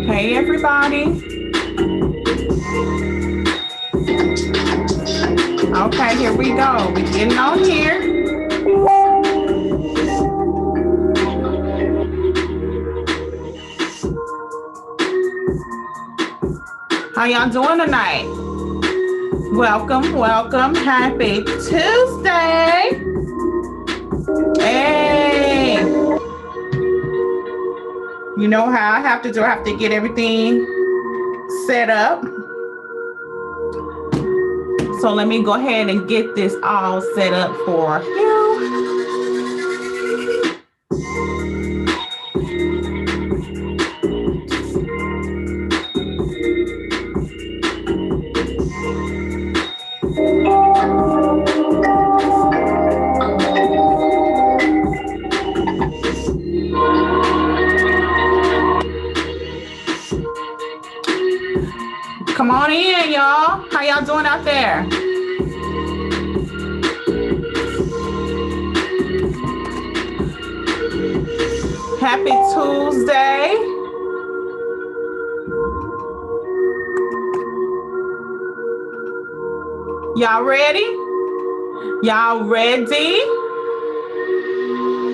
Hey everybody. Okay, here we go. We're getting on here. How y'all doing tonight? Welcome, welcome. Happy Tuesday. Hey. You know how I have to do? I have to get everything set up. So let me go ahead and get this all set up for you. Come on in, y'all. How y'all doing out there? Happy Tuesday. Y'all ready? Y'all ready?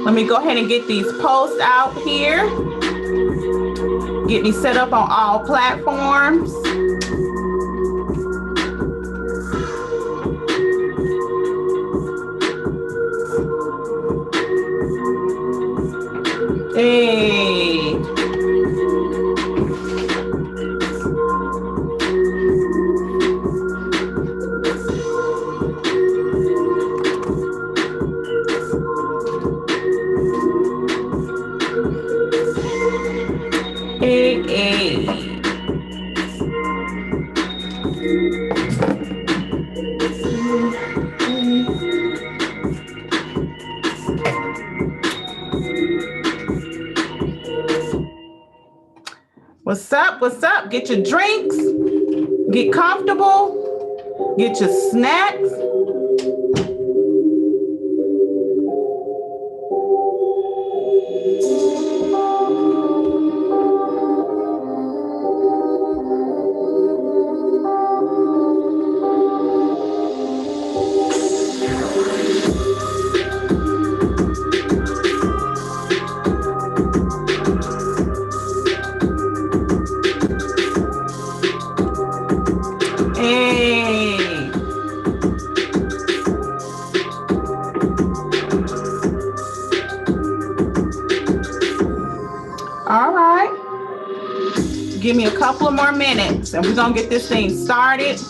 Let me go ahead and get these posts out here. Get me set up on all platforms. Hey. Hey, hey. What's up? What's up? Get your drinks, get comfortable, get your snacks. Hey. All right. Give me a couple of more minutes and we're gonna get this thing started.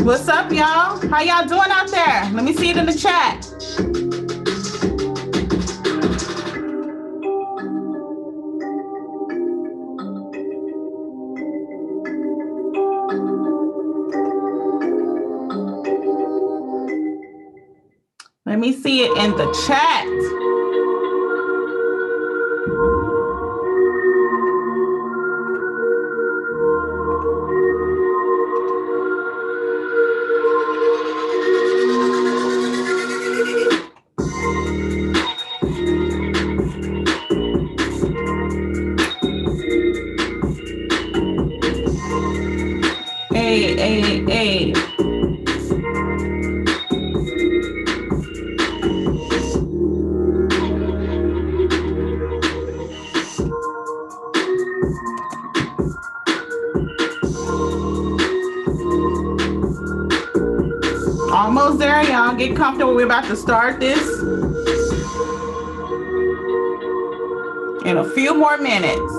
What's up, y'all? How y'all doing out there? Let me see it in the chat. Let me see it in the chat. Hey. Almost there, y'all. Get comfortable. We're about to start this in a few more minutes.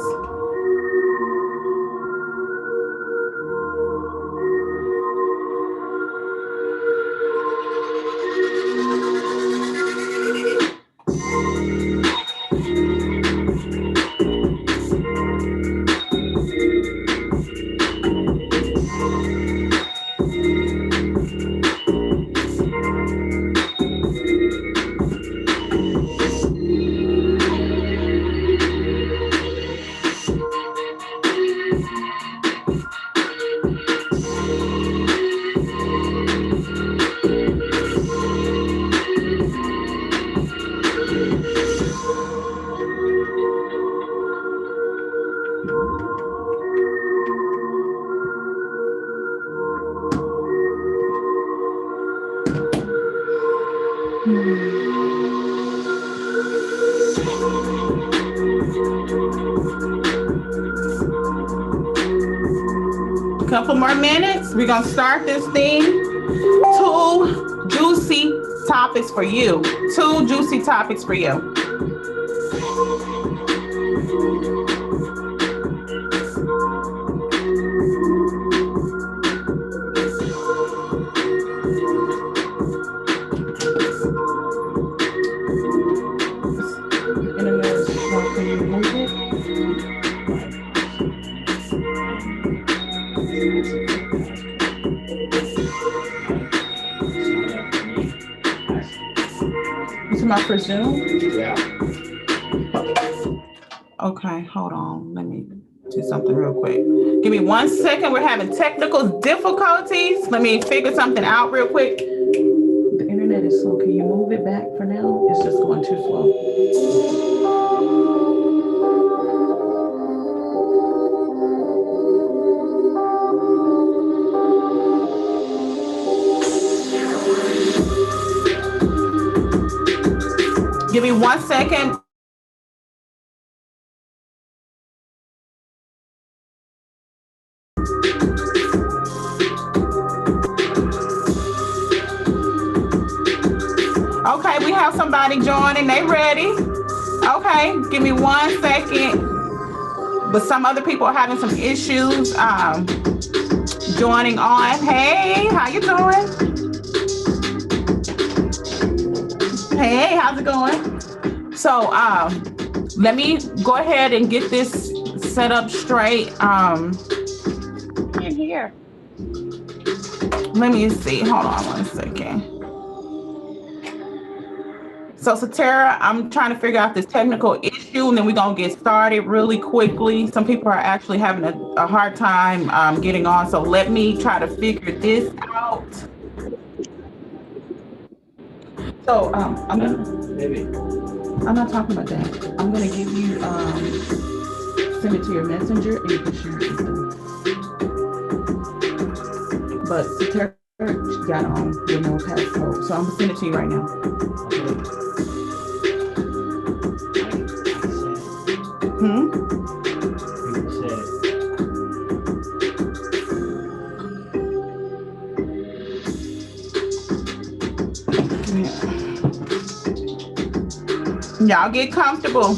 Couple more minutes. We're gonna start this thing. 2 juicy topics for you. 2 juicy topics for you. I presume? Yeah. Okay, hold on. Let me do something real quick. Give me 1 second. We're having technical difficulties. Let me figure something out real quick. The internet is slow. Can you move it back for now? It's just going too slow. Give me 1 second. Okay, we have somebody joining. They ready? Okay, give me 1 second. But some other people are having some issues joining on. Hey, how you doing? Hey, how's it going? So let me go ahead and get this set up straight. In here. Let me see. Hold on 1 second. So Satara, I'm trying to figure out this technical issue, and then we're gonna get started really quickly. Some people are actually having a hard time getting on, so let me try to figure this out. So I'm not talking about that. I'm gonna give you send it to your messenger and you can share it with them. But Satara got on with no passcode, so I'm gonna send it to you right now. Y'all get comfortable.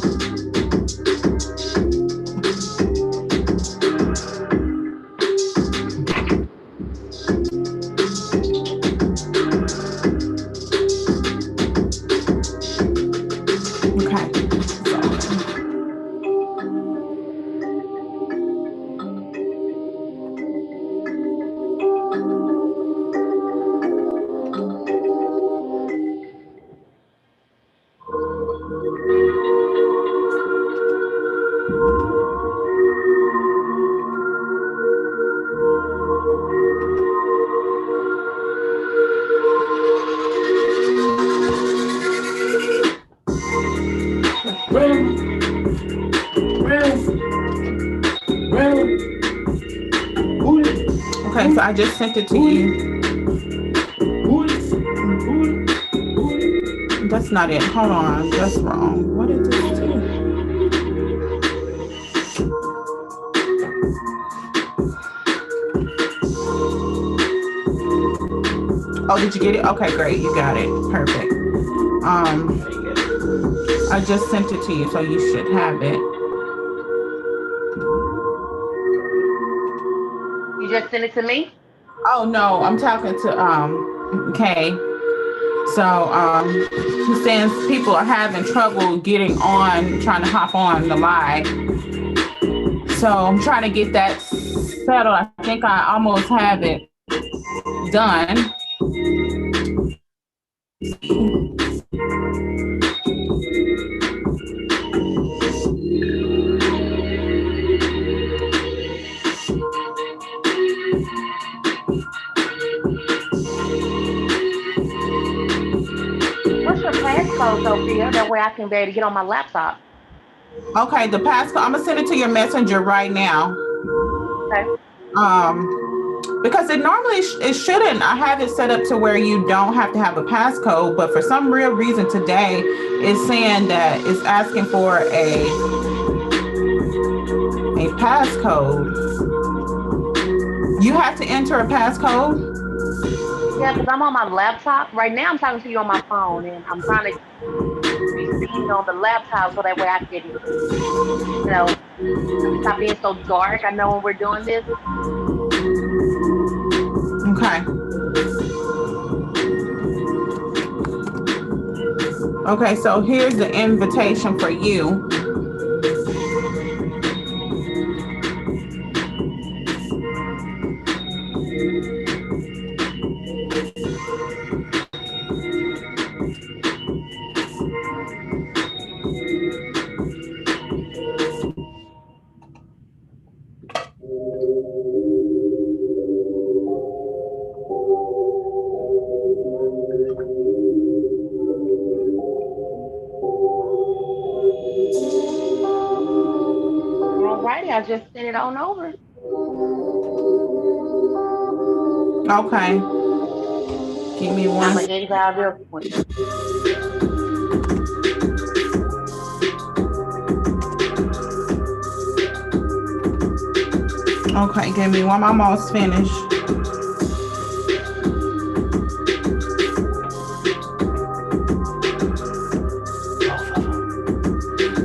Okay, so I just sent it to you. That's not it. Hold on, that's wrong. What is this too? Oh, did you get it? Okay, great. You got it. Perfect. I just sent it to you, so you should have it. You just sent it to me? Oh no, I'm talking to Kay. So he's saying people are having trouble getting on, trying to hop on the live. So I'm trying to get that settled. I think I almost have it done. What's your passcode, Sophia? That way I can be able to get on my laptop. Okay, the passcode. I'm gonna send it to your messenger right now. Okay. Because it normally it shouldn't. I have it set up to where you don't have to have a passcode, but for some real reason today, it's saying that it's asking for a passcode. You have to enter a passcode. Yeah, because I'm on my laptop. Right now I'm talking to you on my phone, and I'm trying to receive on the laptop so that way I can, stop being so dark. I know when we're doing this. Okay. Okay, so here's the invitation for you. Alrighty, I just sent it on over. Okay. Give me one. I'm gonna edit out real quick. Okay, give me one. I'm almost finished.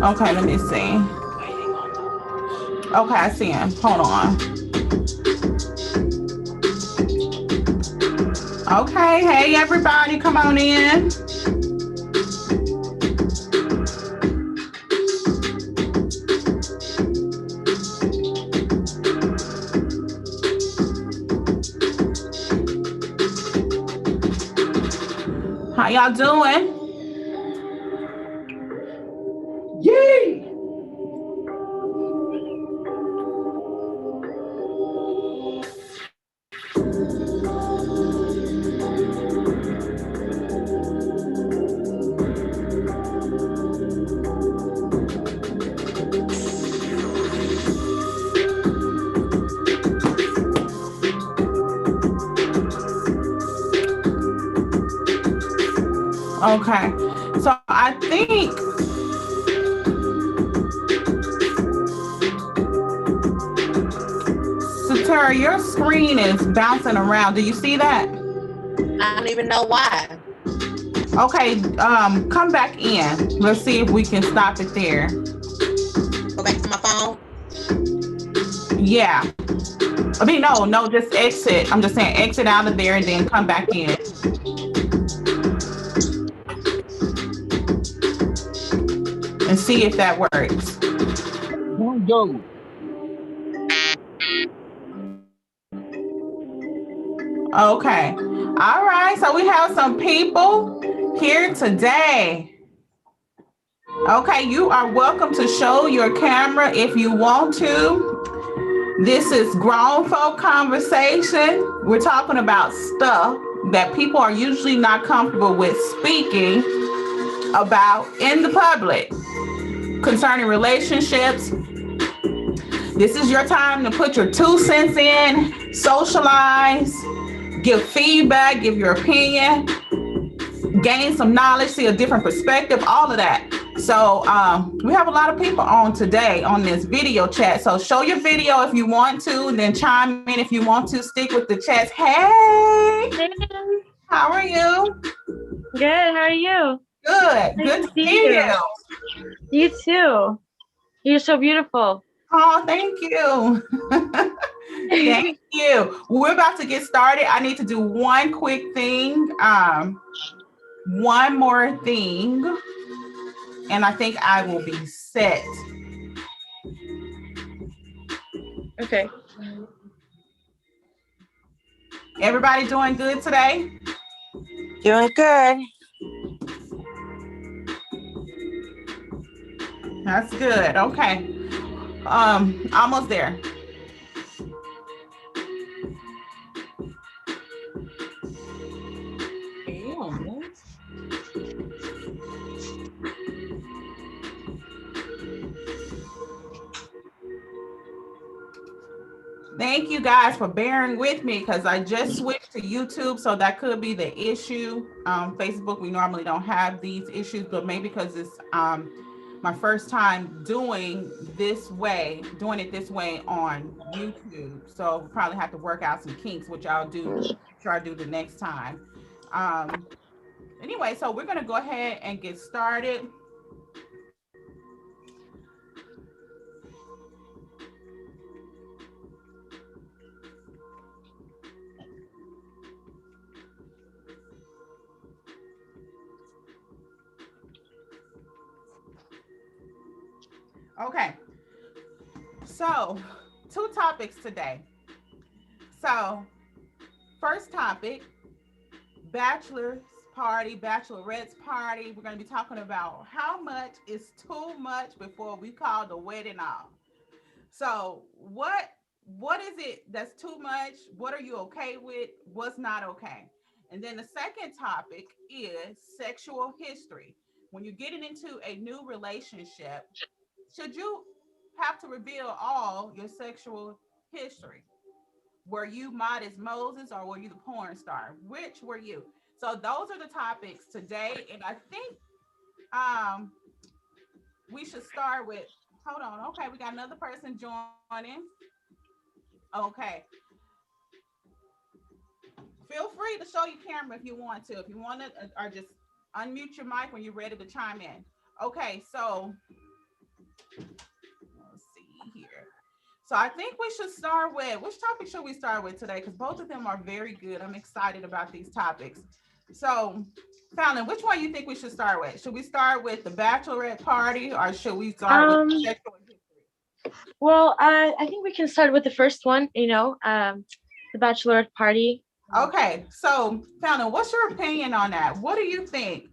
Okay, let me see. Okay, I see him. Hold on. Okay, hey everybody, come on in. How y'all doing? Yay! Okay, so I think Satara, your screen is bouncing around. Do you see that? I don't even know why. Okay, come back in. Let's see if we can stop it there. Go back to my phone. Yeah. I mean, no, just exit. I'm just saying exit out of there and then come back in. And see if that works. Okay. All right. So we have some people here today. Okay. You are welcome to show your camera if you want to. This is grown folk conversation. We're talking about stuff that people are usually not comfortable with speaking about in the public concerning relationships, This is your time to put your 2 cents in, socialize, give feedback, give your opinion, gain some knowledge, see a different perspective, all of that. So we have a lot of people on today on this video chat. So show your video if you want to, and then chime in if you want to. Stick with the chats. Hey, how are you? Good. How are you? Good. Nice Good to to see see you. you. You too. You're so beautiful. Oh, thank you. Thank you. We're about to get started. I need to do one quick thing. One more thing, and I think I will be set. Okay. Everybody doing good today? Doing good. That's good. Okay. Almost there. Thank you guys for bearing with me because I just switched to YouTube, so that could be the issue. Facebook, we normally don't have these issues, but maybe because it's my first time doing it this way on YouTube. So we'll probably have to work out some kinks, which I'll do, sure I do the next time. Anyway, so we're gonna go ahead and get started. Okay, so 2 topics today. So first topic, bachelor's party, bachelorette's party. We're going to be talking about how much is too much before we call the wedding off. So what is it that's too much? What are you okay with? What's not okay? And then the second topic is sexual history. When you're getting into a new relationship, should you have to reveal all your sexual history? Were you modest Moses or were you the porn star? Which were you? So those are the topics today. And I think we should start with, hold on. Okay, we got another person joining. Okay. Feel free to show your camera if you want to. If you want to, or just unmute your mic when you're ready to chime in. Okay, so let's see here. So I think we should start with, which topic should we start with today? Because both of them are very good. I'm excited about these topics. So Fallon, which one you think we should start with? Should we start with the bachelorette party or should we start with sexual history? Well, I think we can start with the first one, the bachelorette party. Okay, so Fallon, what's your opinion on that? What do you think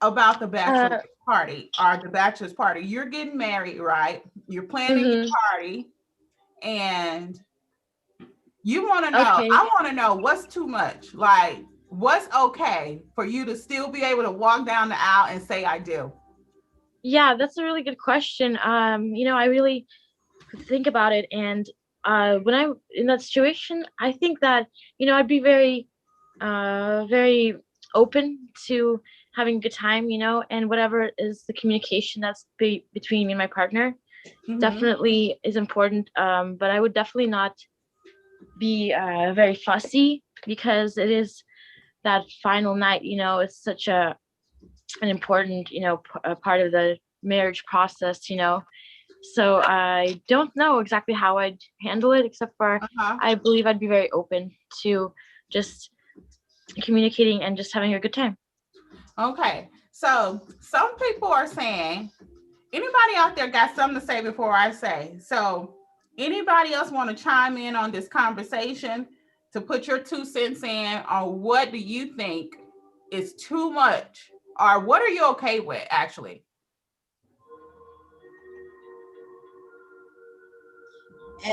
about the bachelorette party or the bachelor's party? You're getting married, right? You're planning your party and you want to know, I want to know what's too much. Like, what's okay for you to still be able to walk down the aisle and say, I do? Yeah, that's a really good question. I really think about it. And when I'm in that situation, I think that, I'd be very, very open to having a good time, and whatever is the communication that's between me and my partner definitely is important. But I would definitely not be very fussy because it is that final night, it's such an important, part of the marriage process, So I don't know exactly how I'd handle it, except for I believe I'd be very open to just communicating and just having a good time. Okay, so some people are saying, anybody out there got something to say before I say? So anybody else want to chime in on this conversation to put your 2 cents in on what do you think is too much or what are you okay with actually?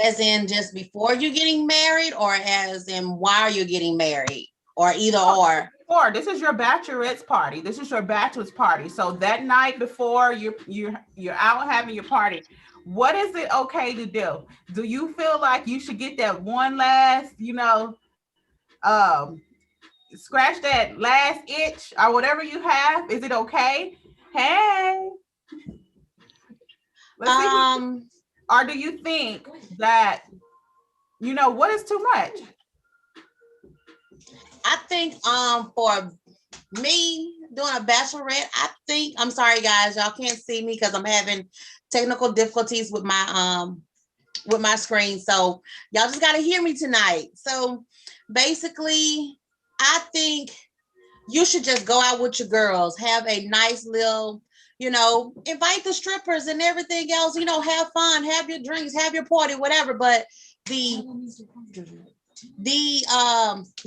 As in just before you're getting married or as in while you're getting married or either or? Or this is your bachelorette's party. This is your bachelor's party. So that night before you're out having your party, what is it okay to do? Do you feel like you should get that one last, scratch that last itch or whatever you have? Is it okay? Hey, let's see. Or do you think that, what is too much? I think for me doing a bachelorette, I'm sorry guys, y'all can't see me because I'm having technical difficulties with my screen. So y'all just gotta hear me tonight. So basically, I think you should just go out with your girls, have a nice little, invite the strippers and everything else, have fun, have your drinks, have your party, whatever. But the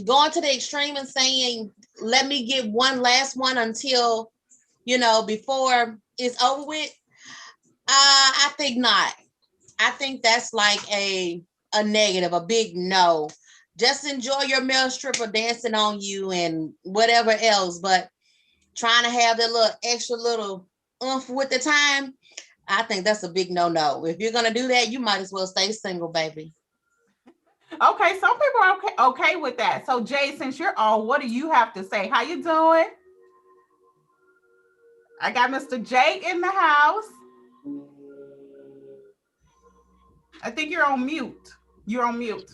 going to the extreme and saying, let me get one last one until, before it's over with. I think not. I think that's like a negative, a big no. Just enjoy your male stripper dancing on you and whatever else, but trying to have that little extra little oomph with the time, I think that's a big no. If you're gonna do that, you might as well stay single, baby. Okay, some people are okay with that. So Jay, since you're on, what do you have to say? How you doing? I got Mr. Jay in the house. I think you're on mute. You're on mute.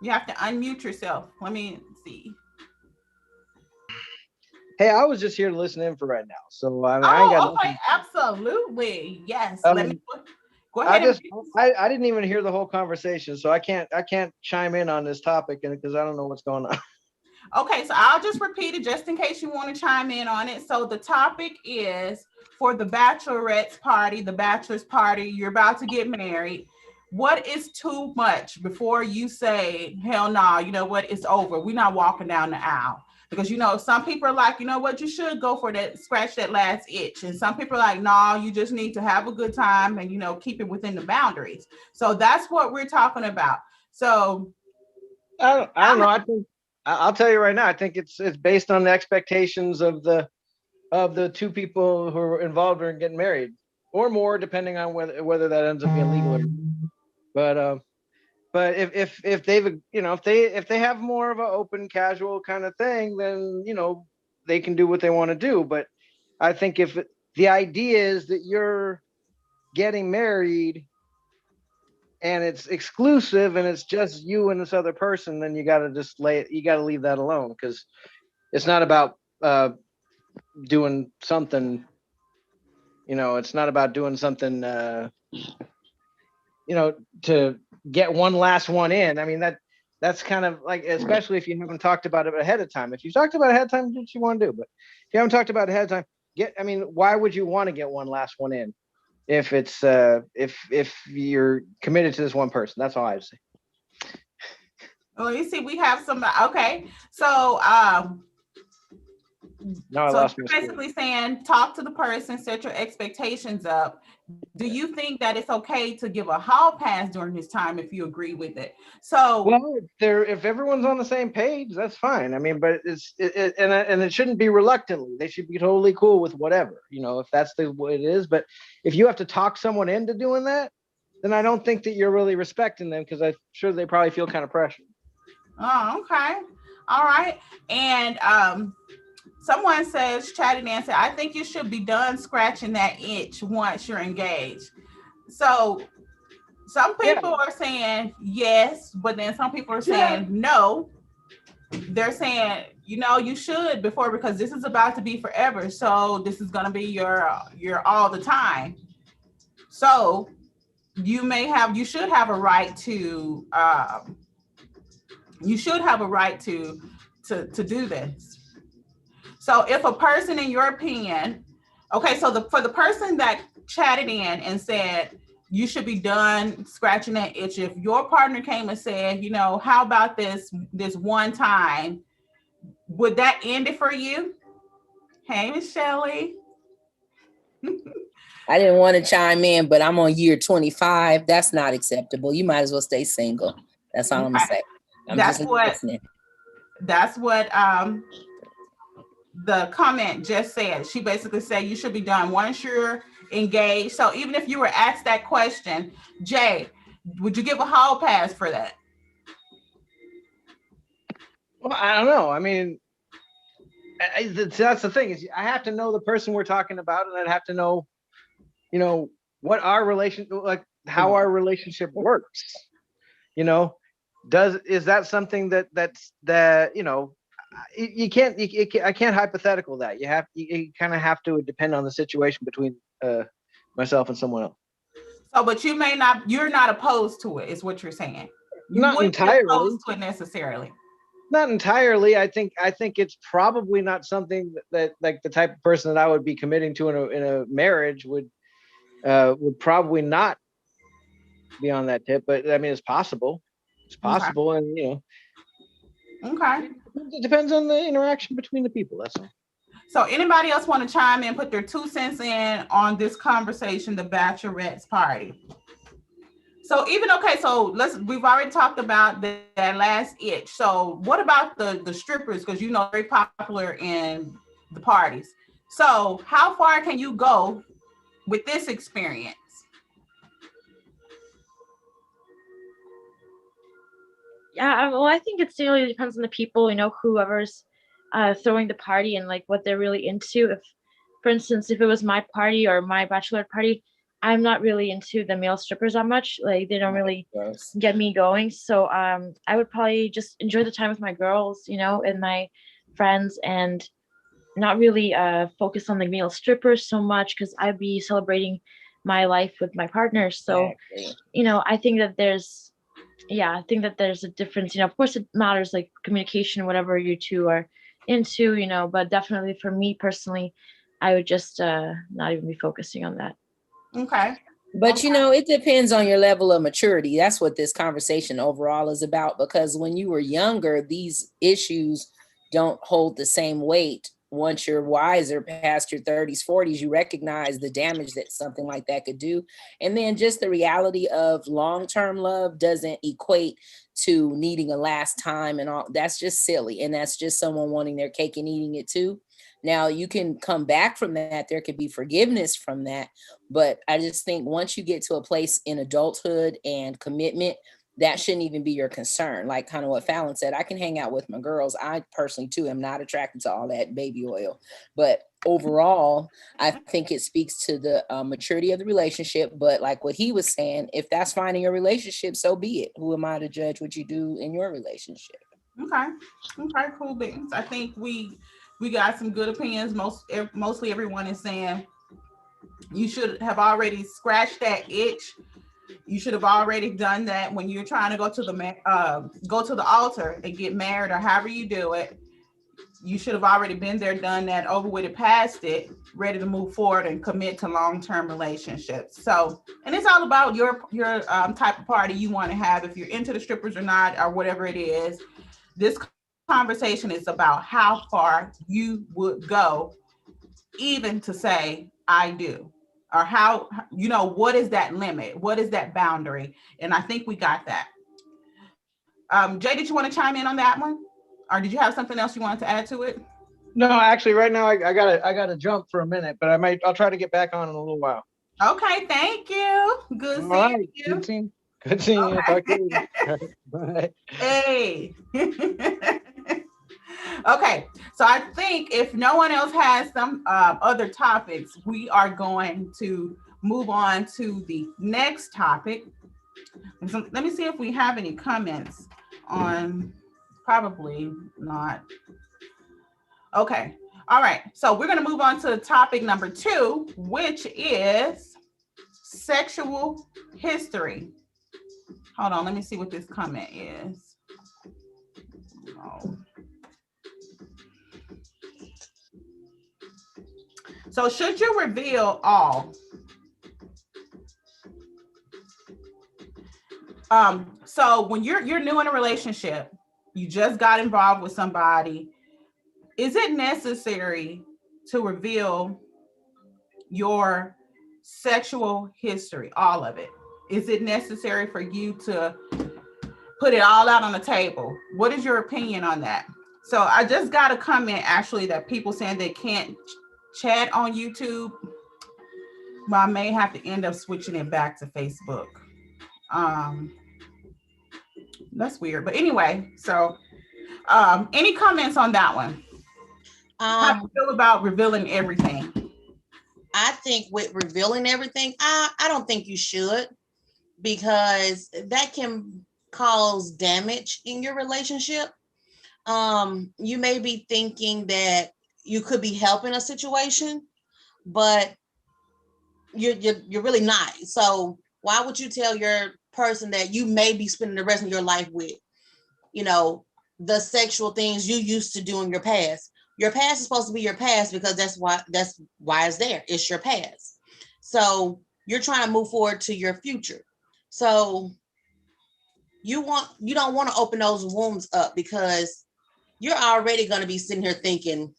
You have to unmute yourself. Let me see. Hey, I was just here to listen in for right now. So I ain't got okay, nothing. Absolutely. Yes. Let me go ahead. I didn't even hear the whole conversation, so I can't chime in on this topic because I don't know what's going on. Okay, so I'll just repeat it just in case you want to chime in on it. So the topic is for the Bachelorette's party, the bachelor's party, you're about to get married. What is too much before you say, hell no, you know what, it's over. We're not walking down the aisle. Because, some people are like, you know what, you should go for that, scratch that last itch. And some people are like, no, you just need to have a good time and, keep it within the boundaries. So that's what we're talking about. So I don't know. I think I'll tell you right now. I think it's based on the expectations of the two people who are involved in getting married, or more, depending on whether that ends up being legal. But if they've if they have more of an open, casual kind of thing, then they can do what they want to do. But I think if the idea is that you're getting married and it's exclusive and it's just you and this other person, then you got to leave that alone, because it's not about doing something. It's not about doing something to get one last one in. I mean, that's kind of like, especially if you haven't talked about it ahead of time. If you've talked about it ahead of time, do what you want to do. But if you haven't talked about it ahead of time, why would you want to get one last one in if it's if you're committed to this one person? That's all I would say. Let me see. We have some. Okay, so so you're basically saying, talk to the person, set your expectations up. Do you think that it's okay to give a hall pass during this time if you agree with it? So, well, if everyone's on the same page, that's fine. But and it shouldn't be reluctantly. They should be totally cool with whatever, if that's what it is. But if you have to talk someone into doing that, then I don't think that you're really respecting them, because I'm sure they probably feel kind of pressured. Oh, okay. All right. And someone says, Chatty Nancy, I think you should be done scratching that itch once you're engaged. So some people are saying yes, but then some people are saying no. They're saying, you should before, because this is about to be forever. So this is going to be your all the time. So you should have a right to to do this. So if a person, in your opinion, okay, so for the person that chatted in and said you should be done scratching that itch, if your partner came and said, how about this one time, would that end it for you? Hey, Miss Shelley. I didn't want to chime in, but I'm on year 25. That's not acceptable. You might as well stay single. That's all I'm gonna say. That's what the comment just said. She basically said you should be done once you're engaged. So even if you were asked that question, Jay, would you give a hall pass for that? Well, I don't know. I mean, that's the thing, is I have to know the person we're talking about, and I'd have to know, what our how our relationship works. Is that something that you can't, I can't hypothetical that. You kind of have to depend on the situation between myself and someone else. So, but you're not opposed to it, is what you're saying. You Not wouldn't be entirely. opposed to it necessarily. Not entirely. I think it's probably not something that like the type of person that I would be committing to in a marriage would probably not be on that tip. But I mean, it's possible. It's possible, okay. And okay. It depends on the interaction between the people. That's all. So anybody else want to chime in, put their 2 cents in on this conversation, the Bachelorette's Party? So we've already talked about that last itch. So what about the strippers? Because very popular in the parties. So how far can you go with this experience? Yeah, well, I think it really depends on the people, whoever's throwing the party and like what they're really into. If, for instance, if it was my party or my bachelorette party, I'm not really into the male strippers that much. Like they don't really get me going. So I would probably just enjoy the time with my girls, and my friends, and not really focus on the male strippers so much, because I'd be celebrating my life with my partner. So, I think that there's a difference. Of course it matters, like communication, whatever you two are into, but definitely for me personally, I would just not even be focusing on that. Okay. But it depends on your level of maturity. That's what this conversation overall is about, because when you were younger, these issues don't hold the same weight. Once you're wiser, past your 30s, 40s, you recognize the damage that something like that could do. And then just the reality of long-term love doesn't equate to needing a last time and all. That's just silly. And that's just someone wanting their cake and eating it too. Now you can come back from that. There could be forgiveness from that. But I just think once you get to a place in adulthood and commitment, that shouldn't even be your concern. Like kind of what Fallon said, I can hang out with my girls. I personally too am not attracted to all that baby oil. But overall, I think it speaks to the maturity of the relationship. But like what he was saying, if that's fine in your relationship, so be it. Who am I to judge what you do in your relationship? Okay, cool beans. I think we got some good opinions. Mostly everyone is saying you should have already scratched that itch. You should have already done that when you're trying to go to the altar and get married, or however you do it. You should have already been there, done that, over with it, past it, ready to move forward and commit to long-term relationships. So, and it's all about your type of party you want to have, if you're into the strippers or not, or whatever it is. This conversation is about how far you would go, even to say, I do. Or how, what is that limit? What is that boundary? And I think we got that. Jay, did you want to chime in on that one? Or did you have something else you wanted to add to it? No, actually right now I gotta jump for a minute, but I'll try to get back on in a little while. Okay, thank you. Good seeing you. Good seeing you. Talk to you. Bye. Hey. Okay, so I think if no one else has some other topics, we are going to move on to the next topic. So let me see if we have any comments on, probably not. Okay, all right, so we're going to move on to topic number 2, which is sexual history. Hold on, let me see what this comment is. Oh. So should you reveal all? So when you're new in a relationship, you just got involved with somebody, is it necessary to reveal your sexual history, all of it? Is it necessary for you to put it all out on the table? What is your opinion on that? So I just got a comment actually that people saying they can't chat on YouTube. Well, I may have to end up switching it back to Facebook. That's weird. But anyway, so any comments on that one? How do you feel about revealing everything? I think with revealing everything, I don't think you should, because that can cause damage in your relationship. You may be thinking that you could be helping a situation, but you're really not. So why would you tell your person that you may be spending the rest of your life with, you know, the sexual things you used to do in your past? Your past is supposed to be your past, because that's why it's there. It's your past. So you're trying to move forward to your future. So you don't want to open those wounds up, because you're already going to be sitting here thinking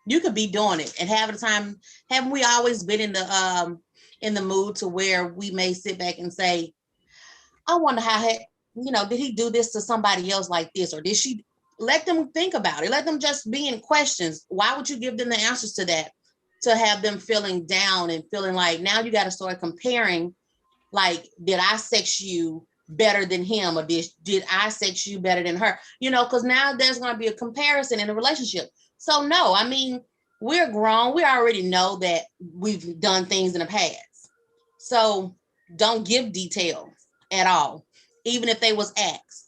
you could be doing it. And half the time, haven't we always been in the mood to where we may sit back and say, I wonder how, did he do this to somebody else like this? Or did she? Let them think about it. Let them just be in questions. Why would you give them the answers to that? To have them feeling down and feeling like now you got to start comparing, like, did I sex you better than him? Or did I sex you better than her? Because now there's going to be a comparison in a relationship. So no, I mean, we're grown. We already know that we've done things in the past. So don't give details at all, even if they was asked.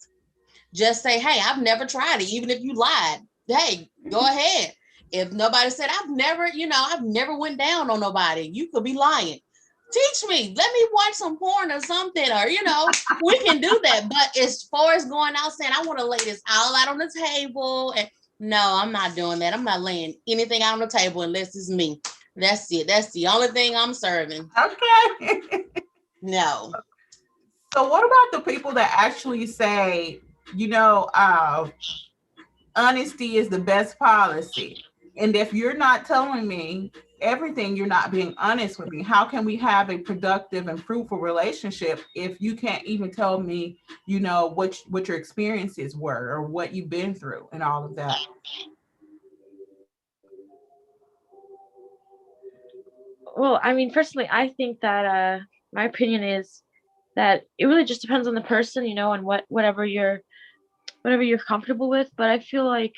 Just say, hey, I've never tried it. Even if you lied, hey, go ahead. If nobody said, I've never went down on nobody, you could be lying. Teach me. Let me watch some porn or something, or, we can do that. But as far as going out saying, I want to lay this all out on the table, and no, I'm not doing that. I'm not laying anything out on the table unless it's me. That's it. That's the only thing I'm serving. Okay. No. So what about the people that actually say, honesty is the best policy? And if you're not telling me everything, you're not being honest with me. How can we have a productive and fruitful relationship if you can't even tell me, what your experiences were or what you've been through and all of that? Well, I mean, personally, I think that my opinion is that it really just depends on the person, and whatever you're comfortable with. But I feel like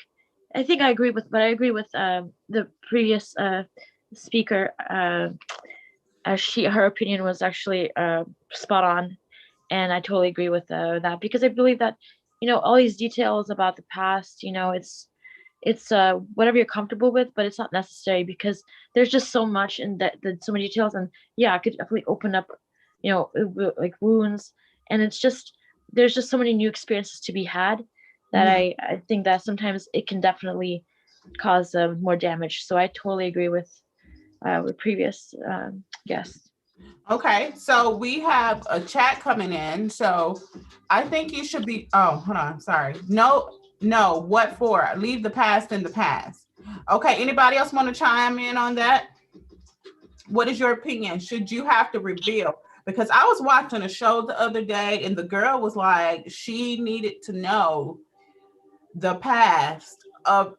I agree with the previous speaker. Her opinion was actually spot on, and I totally agree with that, because I believe that all these details about the past, it's whatever you're comfortable with, but it's not necessary, because there's just so much in that, so many details, and yeah, it could definitely open up like wounds, and there's just so many new experiences to be had that I think that sometimes it can definitely cause more damage. So I totally agree with previous guests. Okay, so we have a chat coming in. So I think you should be, hold on, sorry. No, what for? Leave the past in the past. Okay, anybody else want to chime in on that? What is your opinion? Should you have to reveal? Because I was watching a show the other day and the girl was like, she needed to know the past of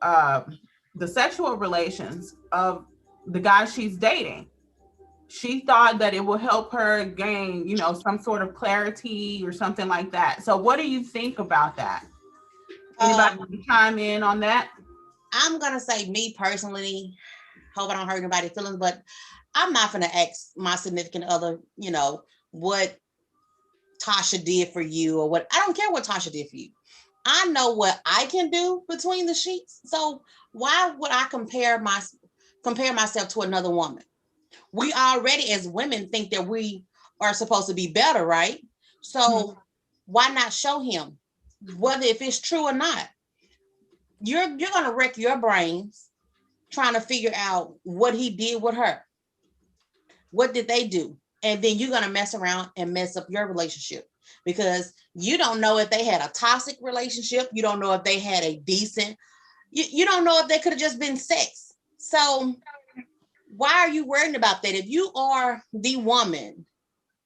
the sexual relations of the guy she's dating. She thought that it will help her gain, some sort of clarity or something like that. So what do you think about that? Anybody want to chime in on that? I'm going to say, me personally, hope I don't hurt anybody's feelings, but I'm not going to ask my significant other, what Tasha did for you or what. I don't care what Tasha did for you. I know what I can do between the sheets. So why would I compare myself to another woman? We already, as women, think that we are supposed to be better, right? So why not show him, whether if it's true or not? You're going to wreck your brains trying to figure out what he did with her. What did they do? And then you're going to mess around and mess up your relationship, because you don't know if they had a toxic relationship. You don't know if they had a decent, you don't know if they could have just been sex. So why are you worried about that? If you are the woman,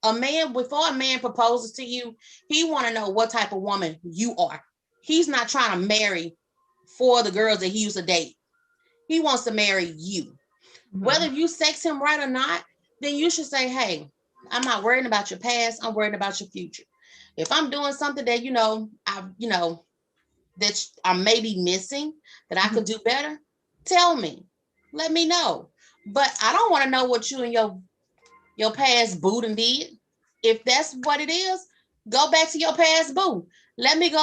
before a man proposes to you, he want to know what type of woman you are. He's not trying to marry for the girls that he used to date. He wants to marry you. Whether you sex him right or not, then you should say, hey, I'm not worrying about your past, I'm worried about your future. If I'm doing something that, that I'm maybe missing, that I could do better, tell me. Let me know. But I don't want to know what you and your past boo done did. If that's what it is, go back to your past boo. Let me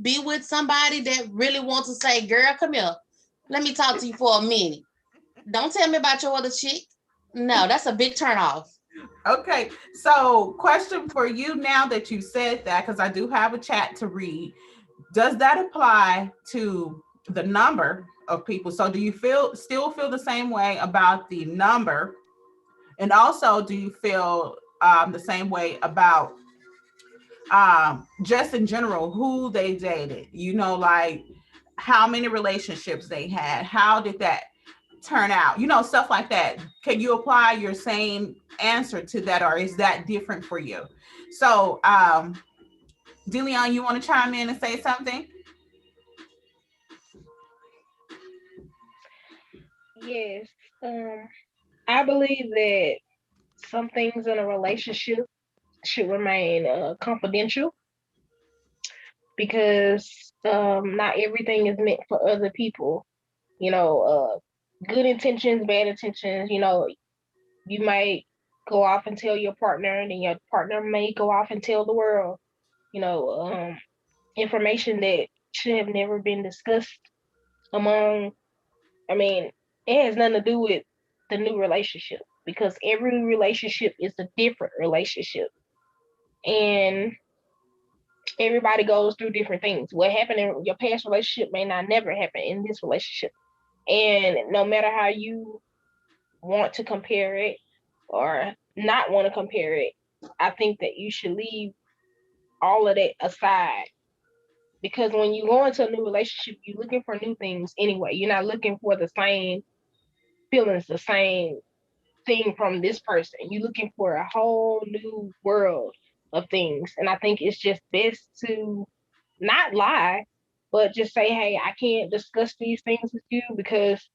be with somebody that really wants to say, girl, come here. Let me talk to you for a minute. Don't tell me about your other chick. No, that's a big turn off. Okay, so question for you now that you said that, because I do have a chat to read. Does that apply to the number of people? So do you still feel the same way about the number? And also, do you feel the same way about just in general, who they dated? Like how many relationships they had? How did that turn out? Stuff like that. Can you apply your same answer to that, or is that different for you? So, DeLeon, you want to chime in and say something? Yes. Um, I believe that some things in a relationship should remain confidential because not everything is meant for other people. You know, good intentions, bad intentions, you might go off and tell your partner, and then your partner may go off and tell the world, you know, information that should have never been discussed among, I mean, it has nothing to do with the new relationship because every relationship is a different relationship. And everybody goes through different things. What happened in your past relationship may not never happen in this relationship. And no matter how you want to compare it or not want to compare it, I think that you should leave all of that aside. Because when you go into a new relationship, you're looking for new things anyway. You're not looking for the same feelings, the same thing from this person. You're looking for a whole new world of things. And I think it's just best to not lie, but just say, hey, I can't discuss these things with you because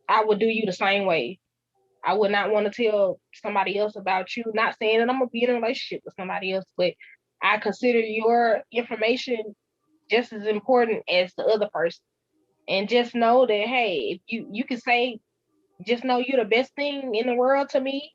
I would do you the same way. I would not want to tell somebody else about you. Not saying that I'm gonna be in a relationship with somebody else, but I consider your information just as important as the other person. And just know that, hey, if you can say, just know you're the best thing in the world to me,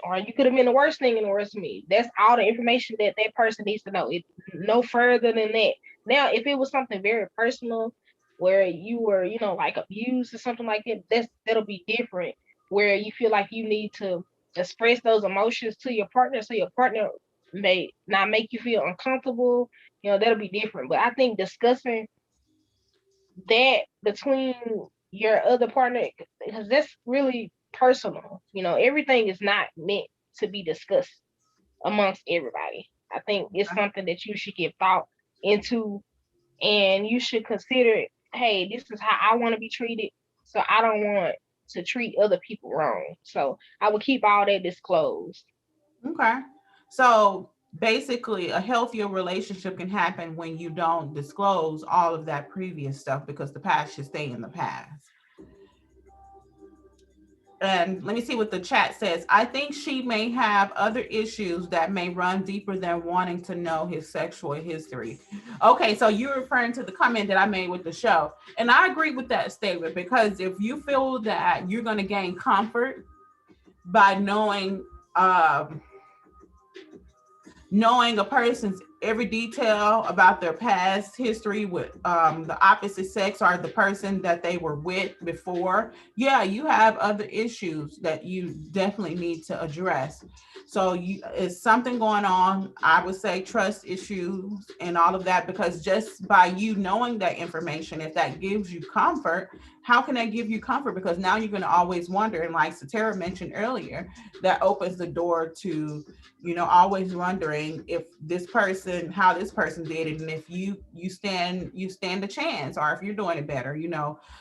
or you could have been the worst thing in the world to me. That's all the information that that person needs to know. It's no further than that. Now, if it was something very personal, where you were, like abused or something like that, that'll be different. Where you feel like you need to express those emotions to your partner, so your partner may not make you feel uncomfortable. That'll be different. But I think discussing that between your other partner, because that's really personal. Everything is not meant to be discussed amongst everybody. I think it's something that you should give thought into, and you should consider, hey, this is how I want to be treated, so I don't want to treat other people wrong. So I would keep all that disclosed. Okay. So basically, a healthier relationship can happen when you don't disclose all of that previous stuff because the past should stay in the past. And let me see what the chat says. I think she may have other issues that may run deeper than wanting to know his sexual history. Okay, so you're referring to the comment that I made with the show. And I agree with that statement because if you feel that you're going to gain comfort by knowing a person's every detail about their past history with the opposite sex or the person that they were with before, yeah, you have other issues that you definitely need to address. So it's something going on. I would say trust issues and all of that, because just by you knowing that information, if that gives you comfort, how can that give you comfort? Because now you're going to always wonder. And like Satara mentioned earlier, that opens the door to, always wondering if this person, how this person did it, and if you stand a chance, or if you're doing it better,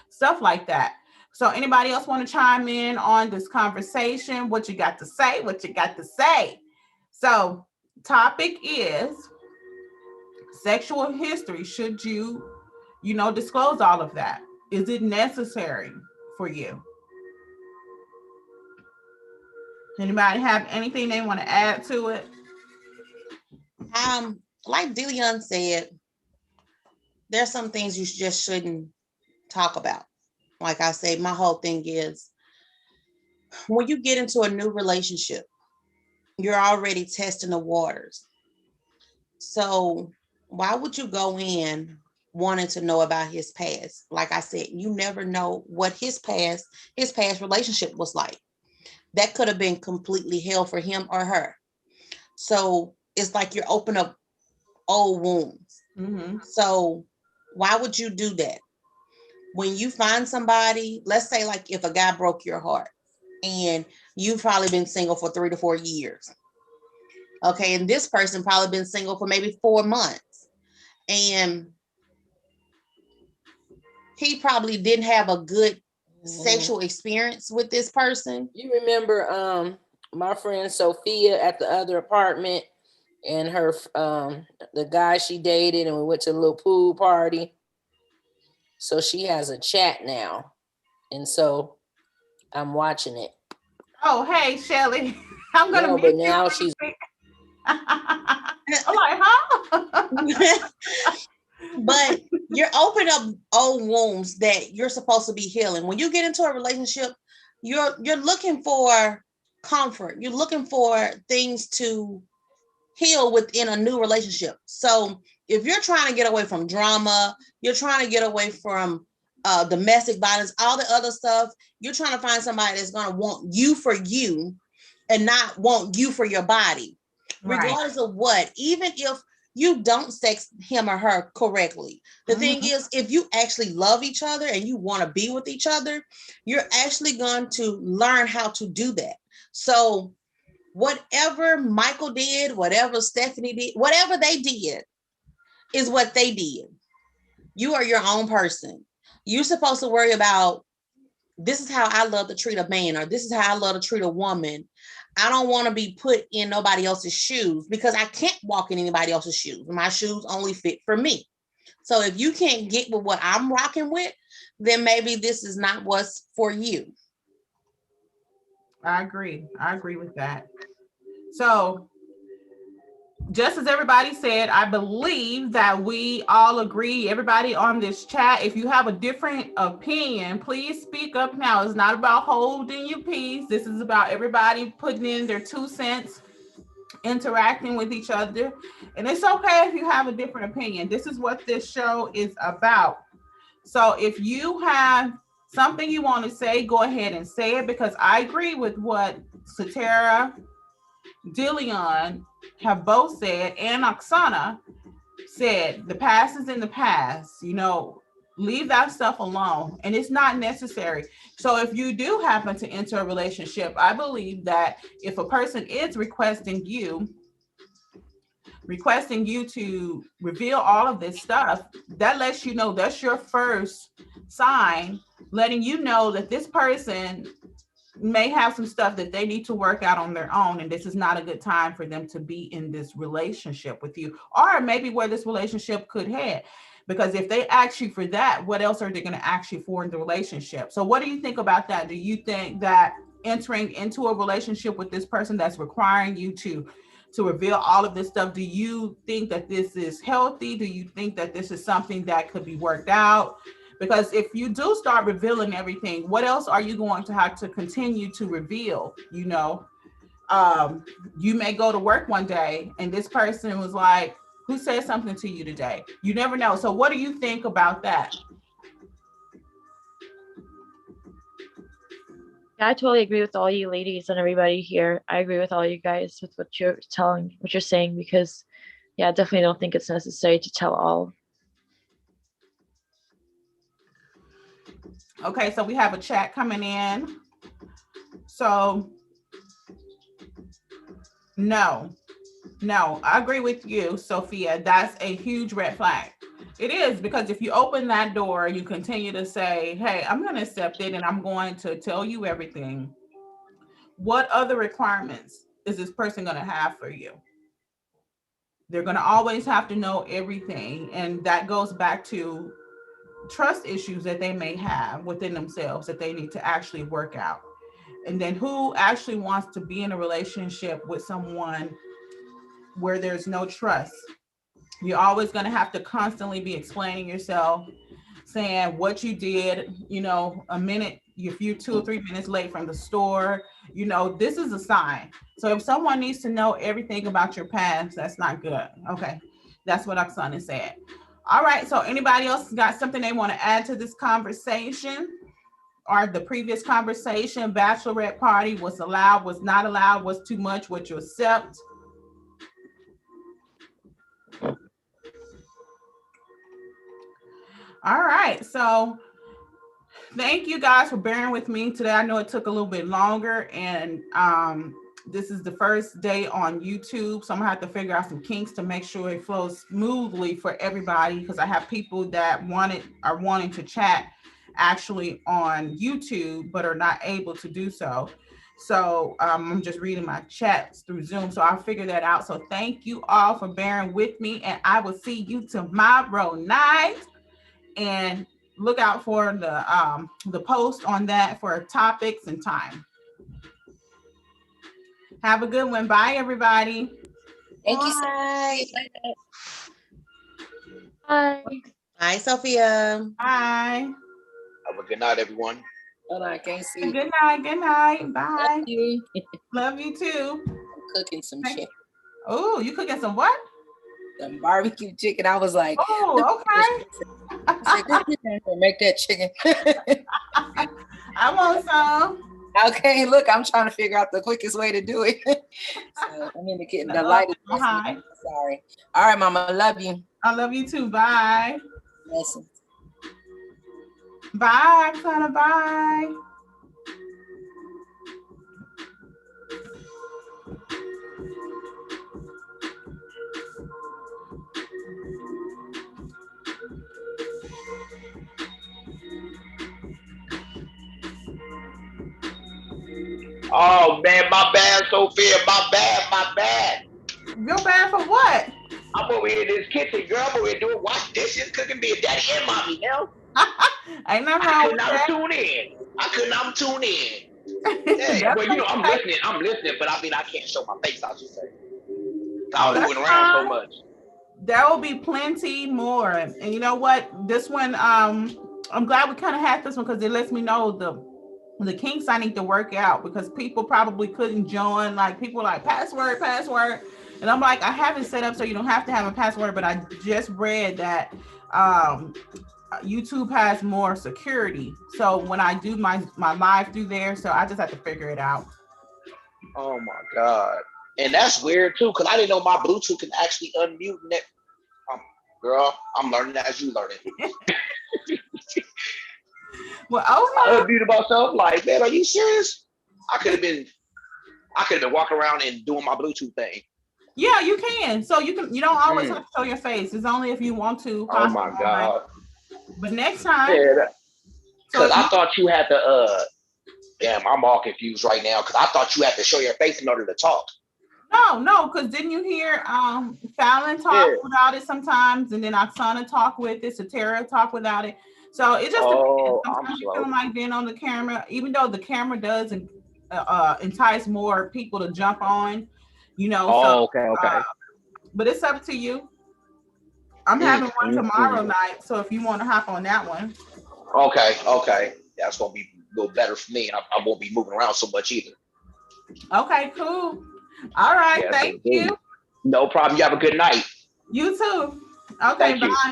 stuff like that. So anybody else want to chime in on this conversation? What you got to say? What you got to say? So topic is sexual history. Should you, disclose all of that? Is it necessary for you? Anybody have anything they want to add to it? Like Deleon said, there's some things you just shouldn't talk about. Like I say, my whole thing is when you get into a new relationship, you're already testing the waters. So why would you go in wanting to know about his past? Like I said, you never know what his past relationship was like. That could have been completely hell for him or her. So it's like you're opening up old wounds. Mm-hmm. So why would you do that? When you find somebody, let's say like if a guy broke your heart and you've probably been single for 3 to 4 years. Okay, and this person probably been single for maybe 4 months. And he probably didn't have a good sexual experience with this person. You remember my friend Sophia at the other apartment and her the guy she dated, and we went to a little pool party. So she has a chat now. And so I'm watching it. Oh, hey, Shelly. I'm gonna but now she's I'm like, huh? But you're opening up old wounds that you're supposed to be healing. When you get into a relationship, you're looking for comfort. You're looking for things to heal within a new relationship. So if you're trying to get away from drama, you're trying to get away from domestic violence, all the other stuff, you're trying to find somebody that's going to want you for you and not want you for your body, regardless of what. Even if you don't sex him or her correctly, the thing is, if you actually love each other and you want to be with each other, you're actually going to learn how to do that. So whatever Michael did, whatever Stephanie did, whatever they did is what they did. You are your own person. You're supposed to worry about, this is how I love to treat a man, or this is how I love to treat a woman. I don't want to be put in nobody else's shoes because I can't walk in anybody else's shoes. My shoes only fit for me. So if you can't get with what I'm rocking with, then maybe this is not what's for you. I agree. I agree with that. So just as everybody said, I believe that we all agree, everybody on this chat, if you have a different opinion, please speak up now. It's not about holding your peace. This is about everybody putting in their 2 cents, interacting with each other. And it's okay if you have a different opinion. This is what this show is about. So if you have something you want to say, go ahead and say it, because I agree with what Satara, Deleon have both said, and Oksana said. The past is in the past, leave that stuff alone, and it's not necessary. So if you do happen to enter a relationship, I believe that if a person is requesting you to reveal all of this stuff, that lets you know, that's your first sign letting you know that this person may have some stuff that they need to work out on their own, and this is not a good time for them to be in this relationship with you, or maybe where this relationship could head. Because if they ask you for that, what else are they going to ask you for in the relationship? So what do you think about that? Do you think that entering into a relationship with this person that's requiring you to reveal all of this stuff, do you think that this is healthy? Do you think that this is something that could be worked out? Because if you do start revealing everything, what else are you going to have to continue to reveal? You may go to work one day and this person was like, who said something to you today? You never know. So what do you think about that? Yeah, I totally agree with all you ladies and everybody here. I agree with all you guys with what you're saying, because yeah, I definitely don't think it's necessary to tell all. Okay, so we have a chat coming in. So no, I agree with you, Sophia. That's a huge red flag. It is, because if you open that door, you continue to say, hey, I'm going to accept it and I'm going to tell you everything. What other requirements is this person going to have for you? They're going to always have to know everything. And that goes back to trust issues that they may have within themselves that they need to actually work out. And then who actually wants to be in a relationship with someone where there's no trust? You're always going to have to constantly be explaining yourself, saying what you did, a minute, if you're 2 or 3 minutes late from the store, this is a sign. So if someone needs to know everything about your past, that's not good. Okay. That's what Oksana said. All right. So anybody else got something they want to add to this conversation or the previous conversation? Bachelorette party, what's allowed, what's not allowed, what's too much, what you accept? All right, so thank you guys for bearing with me today. I know it took a little bit longer, and this is the first day on YouTube, so I'm gonna have to figure out some kinks to make sure it flows smoothly for everybody, because I have people that are wanting to chat actually on YouTube but are not able to do so. So I'm just reading my chats through Zoom, so I'll figure that out. So thank you all for bearing with me, and I will see you tomorrow night. And look out for the post on that for topics and time. Have a good one. Bye, everybody. Thank you. Bye. Bye. Bye, Sophia. Bye. Have a good night, everyone. Hold on, I can't see. Good night. Good night. Bye. Love you. Love you too. I'm cooking some chicken. Oh, you cooking some what? Some barbecue chicken. I was like, oh, okay. I said, make that chicken. I want some. Okay, look, I'm trying to figure out the quickest way to do it. So I'm in the kitchen. The light is hi. Sorry. All right, Mama. I love you. I love you too. Bye. Blessings. Bye, Oksana. Bye. Oh man, my bad, Sophia. My bad. You're bad for what? I'm over here in this kitchen, girl. I'm over here doing wash dishes, cooking, being daddy and mommy. Hell, Ain't nothing I wrong could with not that. tune in. I could not tune in. Hey, well, I'm listening, but I mean, I can't show my face. I should say. I was moving around so much. There will be plenty more, and you know what? This one, I'm glad we kind of had this one because it lets me know the kinks I need to work out, because people probably couldn't join. Like people like password, and I'm like, I have it set up so you don't have to have a password, but I just read that YouTube has more security. So when I do my live through there, so I just have to figure it out. Oh my God. And that's weird too, because I didn't know my Bluetooth can actually unmute it. Girl, I'm learning as you learning. Well, I unmuted myself like, man, are you serious? I could have been walking around and doing my Bluetooth thing. Yeah, you can. So you don't always have to show your face. It's only if you want to. Oh my God. But next time. Yeah, because I thought you had to damn, I'm all confused right now because I thought you had to show your face in order to talk. No, because didn't you hear Fallon talk without it sometimes, and then Oksana talk with it, Satara talk without it. So it just depends. Sometimes you feel like being on the camera, even though the camera does entice more people to jump on, Okay. But it's up to you. I'm having one tomorrow night, so if you want to hop on that one. Okay. That's gonna be a little better for me. I won't be moving around so much either. Okay, cool. All right, thank you. No problem. You have a good night. You too. Okay, Thank you. bye.